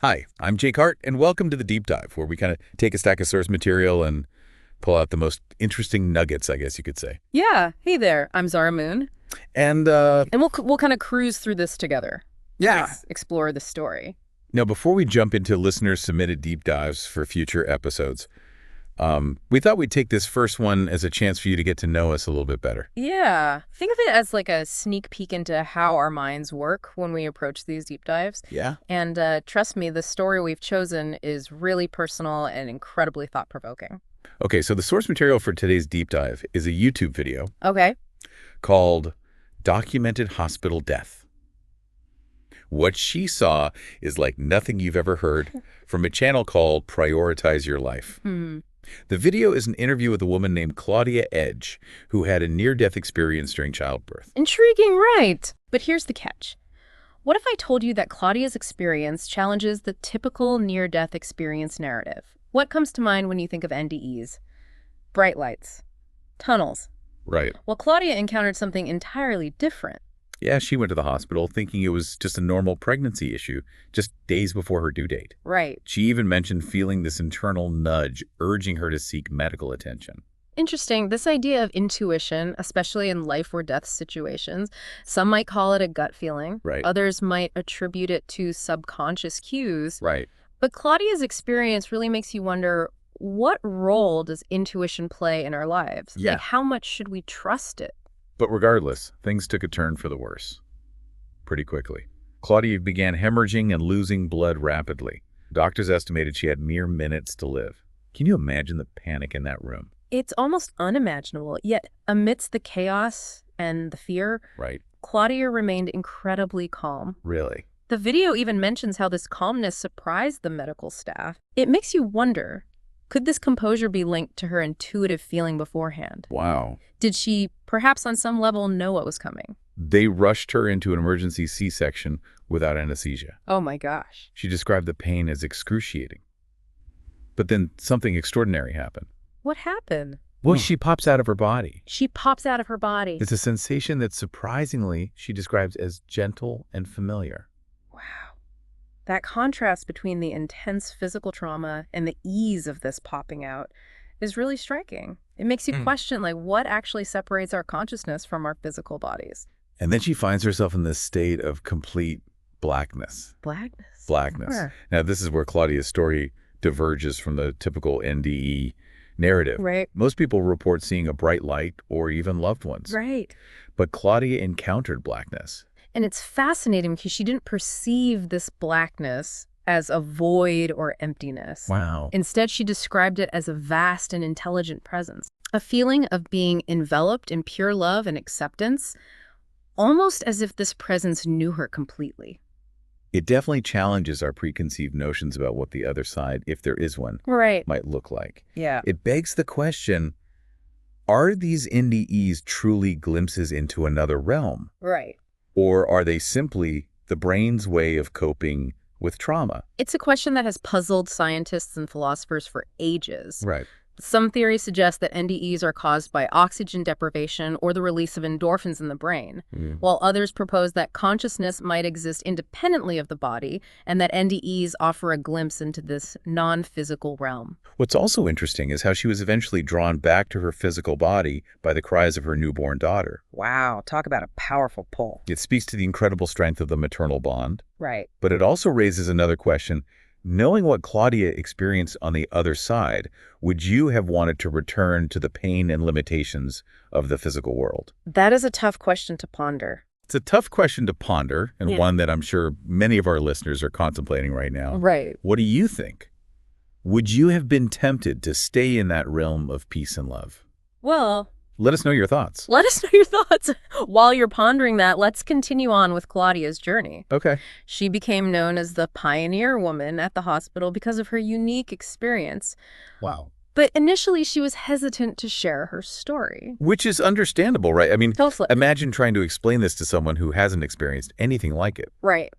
Hi, I'm Jake Hart, and welcome to the Deep Dive, where we kind of take a stack of source material and pull out the most interesting nuggets, I guess you could say. Yeah. Hey there. I'm Zara Moon. And, And we'll kind of cruise through this together. yeah. Explore the story. Now, before we jump into listener-submitted deep dives for future episodes, we thought we'd take this first one as a chance for you to get to know us a little bit better. Yeah. Think of it as like a sneak peek into how our minds work when we approach these deep dives. Yeah? And trust me, the story we've chosen is really personal and incredibly thought-provoking. Okay, so the source material for today's deep dive is a YouTube video Okay. called Documented Hospital Death. What she saw is like nothing you've ever heard from a channel called Prioritize Your Life. The video is an interview with a woman named Claudia Edge, who had a near-death experience during childbirth. Intriguing, right? But here's the catch. What if I told you that Claudia's experience challenges the typical near-death experience narrative? What comes to mind when you think of NDEs? Bright lights. Tunnels. Right. Well, Claudia encountered something entirely different. Yeah, she went to the hospital thinking it was just a normal pregnancy issue, just days before her due date. Right. She even mentioned feeling this internal nudge urging her to seek medical attention. Interesting. This idea of intuition, especially in life or death situations, some might call it a gut feeling. Right. Others might attribute it to subconscious cues. Right. But Claudia's experience really makes you wonder, what role does intuition play in our lives? Yeah. Like, how much should we trust it? But regardless, things took a turn for the worse pretty quickly. Claudia began hemorrhaging and losing blood rapidly. Doctors estimated she had mere minutes to live. Can you imagine the panic in that room? It's almost unimaginable, yet amidst the chaos and the fear, Right. Claudia remained incredibly calm. Really? The video even mentions how this calmness surprised the medical staff. It makes you wonder, could this composure be linked to her intuitive feeling beforehand? Wow. Did she, perhaps on some level, know what was coming? They rushed her into an emergency C-section without anesthesia. Oh my gosh. She described the pain as excruciating. But then something extraordinary happened. What happened? Well, she pops out of her body. She pops out of her body. It's a sensation that surprisingly she describes as gentle and familiar. Wow. That contrast between the intense physical trauma and the ease of this popping out is really striking. It makes you question, like, what actually separates our consciousness from our physical bodies? And then she finds herself in this state of complete blackness. Blackness. Blackness. Sure. Now, this is where Claudia's story diverges from the typical NDE narrative. Right. Most people report seeing a bright light or even loved ones. Right. But Claudia encountered blackness. And it's fascinating because she didn't perceive this blackness as a void or emptiness. Wow. Instead, she described it as a vast and intelligent presence, a feeling of being enveloped in pure love and acceptance, almost as if this presence knew her completely. It definitely challenges our preconceived notions about what the other side, if there is one, Right. might look like. Yeah. It begs the question, are these NDEs truly glimpses into another realm? Right. Or are they simply the brain's way of coping with trauma? It's a question that has puzzled scientists and philosophers for ages. Right. Some theories suggest that NDEs are caused by oxygen deprivation or the release of endorphins in the brain, while others propose that consciousness might exist independently of the body and that NDEs offer a glimpse into this non-physical realm. What's also interesting is how she was eventually drawn back to her physical body by the cries of her newborn daughter. Wow, talk about a powerful pull. It speaks to the incredible strength of the maternal bond, Right. but it also raises another question. Knowing what Claudia experienced on the other side, would you have wanted to return to the pain and limitations of the physical world? That is a tough question to ponder. It's a tough question to ponder, and Yeah. one that I'm sure many of our listeners are contemplating right now. Right. What do you think? Would you have been tempted to stay in that realm of peace and love? Well, Let us know your thoughts. let us know your thoughts. While you're pondering that, let's continue on with Claudia's journey. Okay. She became known as the pioneer woman at the hospital because of her unique experience. Wow. But initially, she was hesitant to share her story. Which is understandable, right? I mean, Totally. imagine trying to explain this to someone who hasn't experienced anything like it. Right.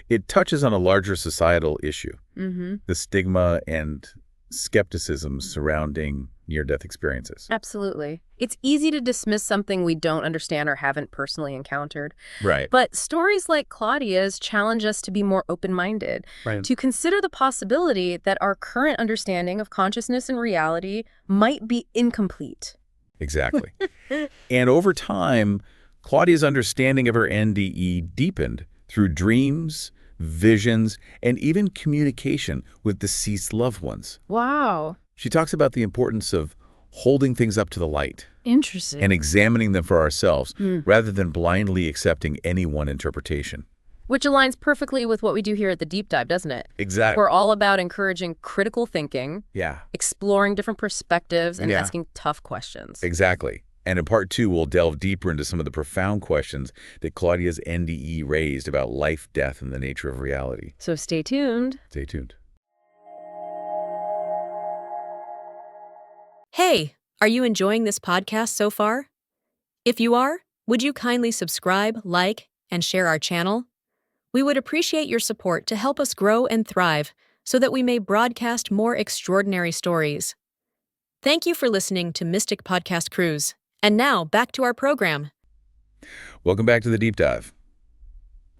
It touches on a larger societal issue, Mm-hmm. the stigma and skepticism surrounding near-death experiences. Absolutely. It's easy to dismiss something we don't understand or haven't personally encountered. Right. But stories like Claudia's challenge us to be more open-minded, Right. to consider the possibility that our current understanding of consciousness and reality might be incomplete. Exactly. And over time, Claudia's understanding of her NDE deepened through dreams, visions, and even communication with deceased loved ones. Wow. She talks about the importance of holding things up to the light Interesting. and examining them for ourselves rather than blindly accepting any one interpretation. Which aligns perfectly with what we do here at the Deep Dive, doesn't it? Exactly. We're all about encouraging critical thinking, Yeah, exploring different perspectives, and Yeah. asking tough questions. exactly. And in part 2, we'll delve deeper into some of the profound questions that Claudia's NDE raised about life, death, and the nature of reality. So stay tuned. Stay tuned. Hey, are you enjoying this podcast so far? If you are, would you kindly subscribe, like, and share our channel? We would appreciate your support to help us grow and thrive so that we may broadcast more extraordinary stories. Thank you for listening to Mystic Podcast Cruise. And now, back to our program. Welcome back to the Deep Dive.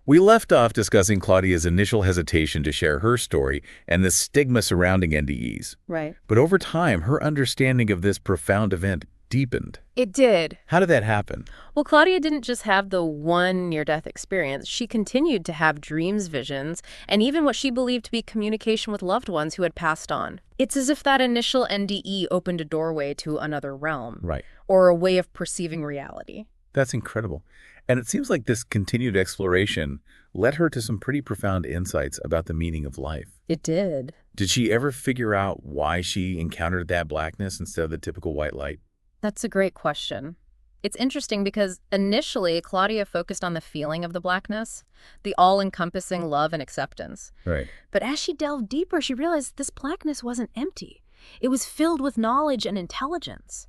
We left off discussing Claudia's initial hesitation to share her story and the stigma surrounding NDEs. Right. But over time, her understanding of this profound event deepened. It did. How did that happen? Well, Claudia didn't just have the one near-death experience. She continued to have dreams, visions, and even what she believed to be communication with loved ones who had passed on. It's as if that initial NDE opened a doorway to another realm. Right. Or a way of perceiving reality. That's incredible. And it seems like this continued exploration led her to some pretty profound insights about the meaning of life. It did. Did she ever figure out why she encountered that blackness instead of the typical white light? That's a great question. It's interesting because initially, Claudia focused on the feeling of the blackness, the all-encompassing love and acceptance. Right. But as she delved deeper, she realized this blackness wasn't empty. It was filled with knowledge and intelligence,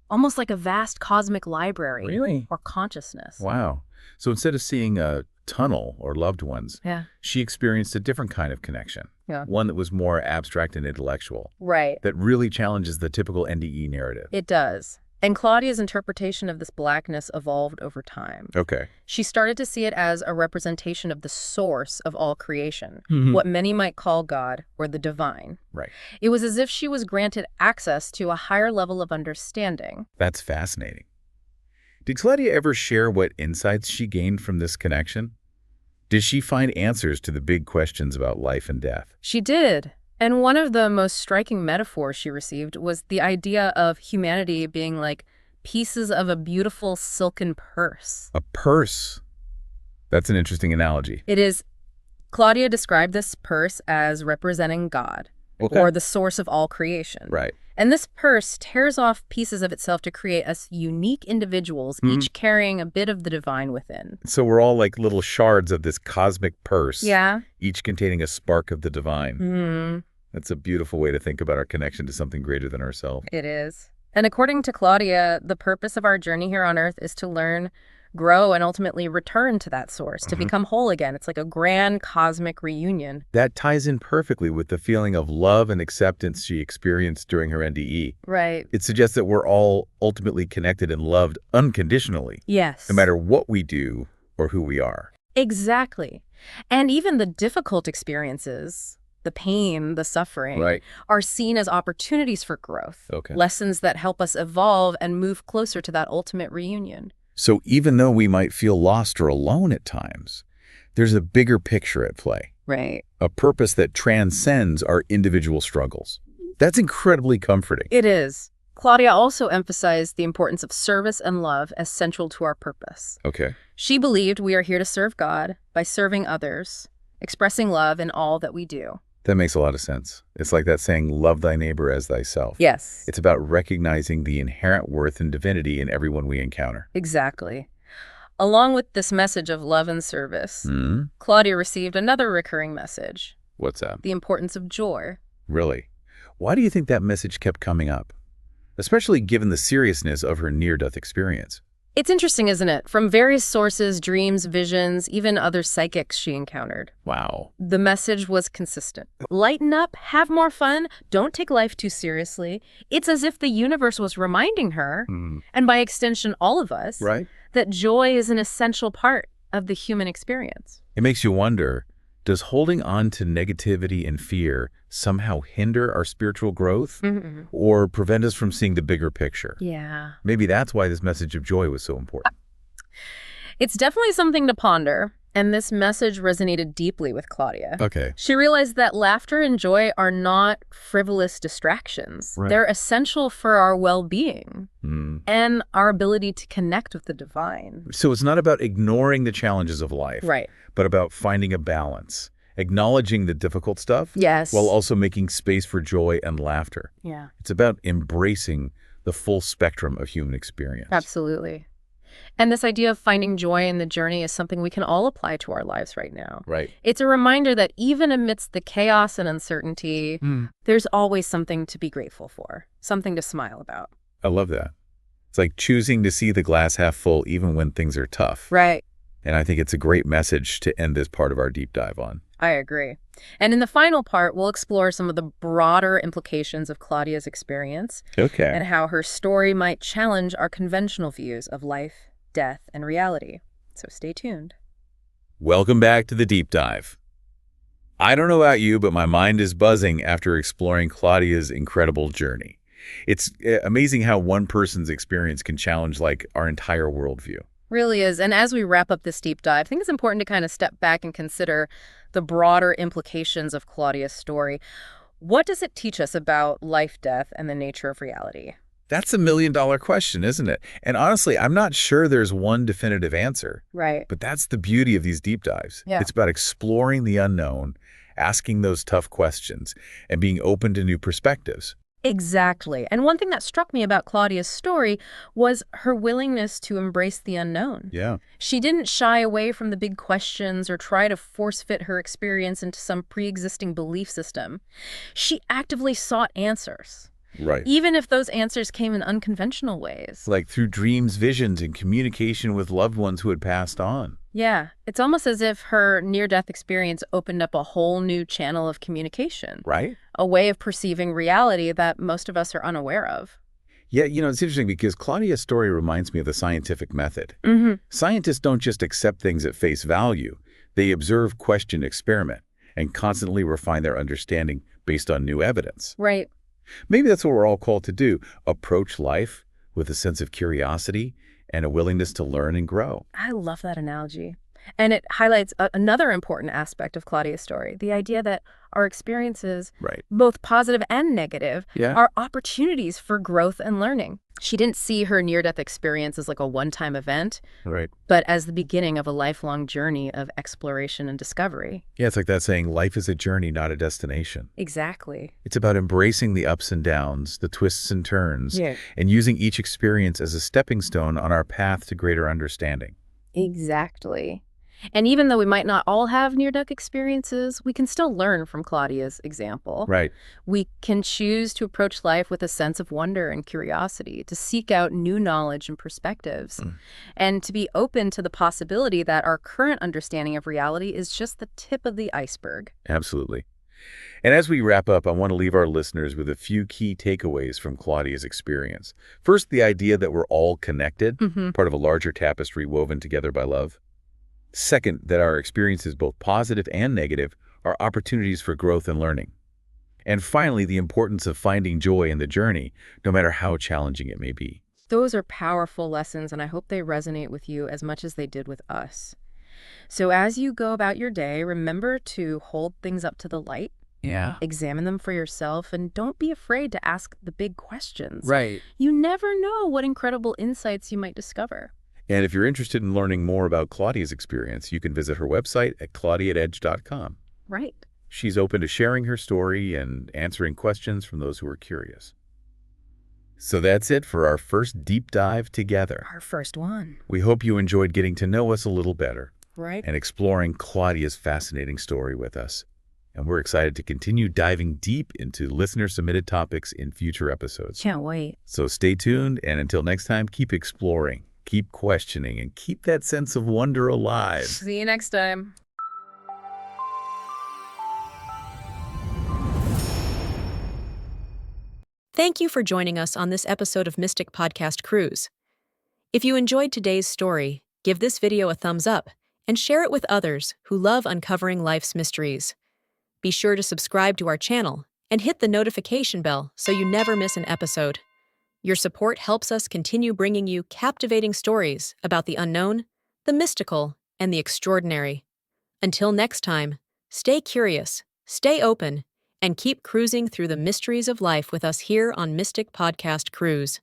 almost like a vast cosmic library. Really? Or consciousness. Wow. So instead of seeing a tunnel or loved ones, Yeah. she experienced a different kind of connection. Yeah. One that was more abstract and intellectual, Right. that really challenges the typical NDE narrative. It does. And Claudia's interpretation of this blackness evolved over time. Okay. She started to see it as a representation of the source of all creation, Mhm. what many might call God or the divine. Right. It was as if she was granted access to a higher level of understanding. That's fascinating. Did Claudia ever share what insights she gained from this connection? Did she find answers to the big questions about life and death? She did. And one of the most striking metaphors she received was the idea of humanity being like pieces of a beautiful silken purse. A purse. That's an interesting analogy. It is. Claudia described this purse as representing God, or the source of all creation. Right. And this purse tears off pieces of itself to create us unique individuals, each carrying a bit of the divine within. So we're all like little shards of this cosmic purse, Yeah. each containing a spark of the divine. Mm, That's a beautiful way to think about our connection to something greater than ourselves. it is. And according to Claudia, the purpose of our journey here on Earth is to learn, grow, and ultimately return to that source, to become whole again. It's like a grand cosmic reunion. That ties in perfectly with the feeling of love and acceptance she experienced during her NDE. Right. It suggests that we're all ultimately connected and loved unconditionally, Yes. no matter what we do or who we are. Exactly. And even the difficult experiences, the pain, the suffering, Right. are seen as opportunities for growth. Okay. Lessons that help us evolve and move closer to that ultimate reunion. So even though we might feel lost or alone at times, there's a bigger picture at play, Right. a purpose that transcends our individual struggles. That's incredibly comforting. It is. Claudia also emphasized the importance of service and love as central to our purpose. Okay. She believed we are here to serve God by serving others, expressing love in all that we do. That makes a lot of sense. It's like that saying, love thy neighbor as thyself. Yes. It's about recognizing the inherent worth and divinity in everyone we encounter. Exactly. Along with this message of love and service, Claudia received another recurring message, What's that? the importance of joy. Really? Why do you think that message kept coming up? Especially given the seriousness of her near-death experience. It's interesting, isn't it? From various sources, dreams, visions, even other psychics she encountered. Wow. The message was consistent. Lighten up, have more fun, don't take life too seriously. It's as if the universe was reminding her, and by extension all of us, Right. that joy is an essential part of the human experience. It makes you wonder, does holding on to negativity and fear somehow hinder our spiritual growth or prevent us from seeing the bigger picture? Yeah. Maybe that's why this message of joy was so important. It's definitely something to ponder, and this message resonated deeply with Claudia. Okay. She realized that laughter and joy are not frivolous distractions. Right. They're essential for our well-being and our ability to connect with the divine. So it's not about ignoring the challenges of life, Right. but about finding a balance, acknowledging the difficult stuff Yes. while also making space for joy and laughter. Yeah. It's about embracing the full spectrum of human experience. Absolutely. And this idea of finding joy in the journey is something we can all apply to our lives right now. Right. It's a reminder that even amidst the chaos and uncertainty, there's always something to be grateful for, something to smile about. I love that. It's like choosing to see the glass half full even when things are tough. Right. And I think it's a great message to end this part of our deep dive on. I agree. And in the final part, we'll explore some of the broader implications of Claudia's experience Okay. and how her story might challenge our conventional views of life, death, and reality. So stay tuned. Welcome back to the deep dive. I don't know about you, but my mind is buzzing after exploring Claudia's incredible journey. It's amazing how one person's experience can challenge like our entire worldview. Really is. And as we wrap up this deep dive, I think it's important to kind of step back and consider the broader implications of Claudia's story. What does it teach us about life, death, and the nature of reality? That's $1 million question, isn't it? And honestly, I'm not sure there's one definitive answer. Right. But that's the beauty of these deep dives. Yeah. It's about exploring the unknown, asking those tough questions, and being open to new perspectives. Exactly. And one thing that struck me about Claudia's story was her willingness to embrace the unknown. Yeah. She didn't shy away from the big questions or try to force-fit her experience into some pre-existing belief system. She actively sought answers, Right. even if those answers came in unconventional ways. Like through dreams, visions, and communication with loved ones who had passed on. Yeah, it's almost as if her near-death experience opened up a whole new channel of communication, Right? a way of perceiving reality that most of us are unaware of. Yeah, it's interesting because Claudia's story reminds me of the scientific method. Scientists don't just accept things at face value. They observe, question, experiment, and constantly refine their understanding based on new evidence. Right. Maybe that's what we're all called to do, approach life with a sense of curiosity and a willingness to learn and grow. I love that analogy. And it highlights another important aspect of Claudia's story, the idea that our experiences, Right. both positive and negative, Yeah. are opportunities for growth and learning. She didn't see her near-death experience as like a one-time event, Right. but as the beginning of a lifelong journey of exploration and discovery. Yeah, it's like that saying, life is a journey, not a destination. Exactly. It's about embracing the ups and downs, the twists and turns, Yeah. and using each experience as a stepping stone on our path to greater understanding. Exactly. And even though we might not all have near-death experiences, we can still learn from Claudia's example. Right. We can choose to approach life with a sense of wonder and curiosity, to seek out new knowledge and perspectives, and to be open to the possibility that our current understanding of reality is just the tip of the iceberg. Absolutely. And as we wrap up, I want to leave our listeners with a few key takeaways from Claudia's experience. First, the idea that we're all connected, part of a larger tapestry woven together by love. Second, that our experiences, both positive and negative, are opportunities for growth and learning. And finally, the importance of finding joy in the journey, no matter how challenging it may be. Those are powerful lessons, and I hope they resonate with you as much as they did with us. So as you go about your day, remember to hold things up to the light. Yeah. Examine them for yourself, and don't be afraid to ask the big questions. Right. You never know what incredible insights you might discover. And if you're interested in learning more about Claudia's experience, you can visit her website at claudiaedge.com. Right. She's open to sharing her story and answering questions from those who are curious. So that's it for our first deep dive together. Our first one. We hope you enjoyed getting to know us a little better Right. and exploring Claudia's fascinating story with us. And we're excited to continue diving deep into listener-submitted topics in future episodes. Can't wait. So stay tuned, and until next time, keep exploring Keep questioning and keep that sense of wonder alive. See you next time. Thank you for joining us on this episode of Mystic Podcast Cruise. If you enjoyed today's story, give this video a thumbs up and share it with others who love uncovering life's mysteries. Be sure to subscribe to our channel and hit the notification bell so you never miss an episode. Your support helps us continue bringing you captivating stories about the unknown, the mystical, and the extraordinary. Until next time, stay curious, stay open, and keep cruising through the mysteries of life with us here on Mystic Podcast Cruise.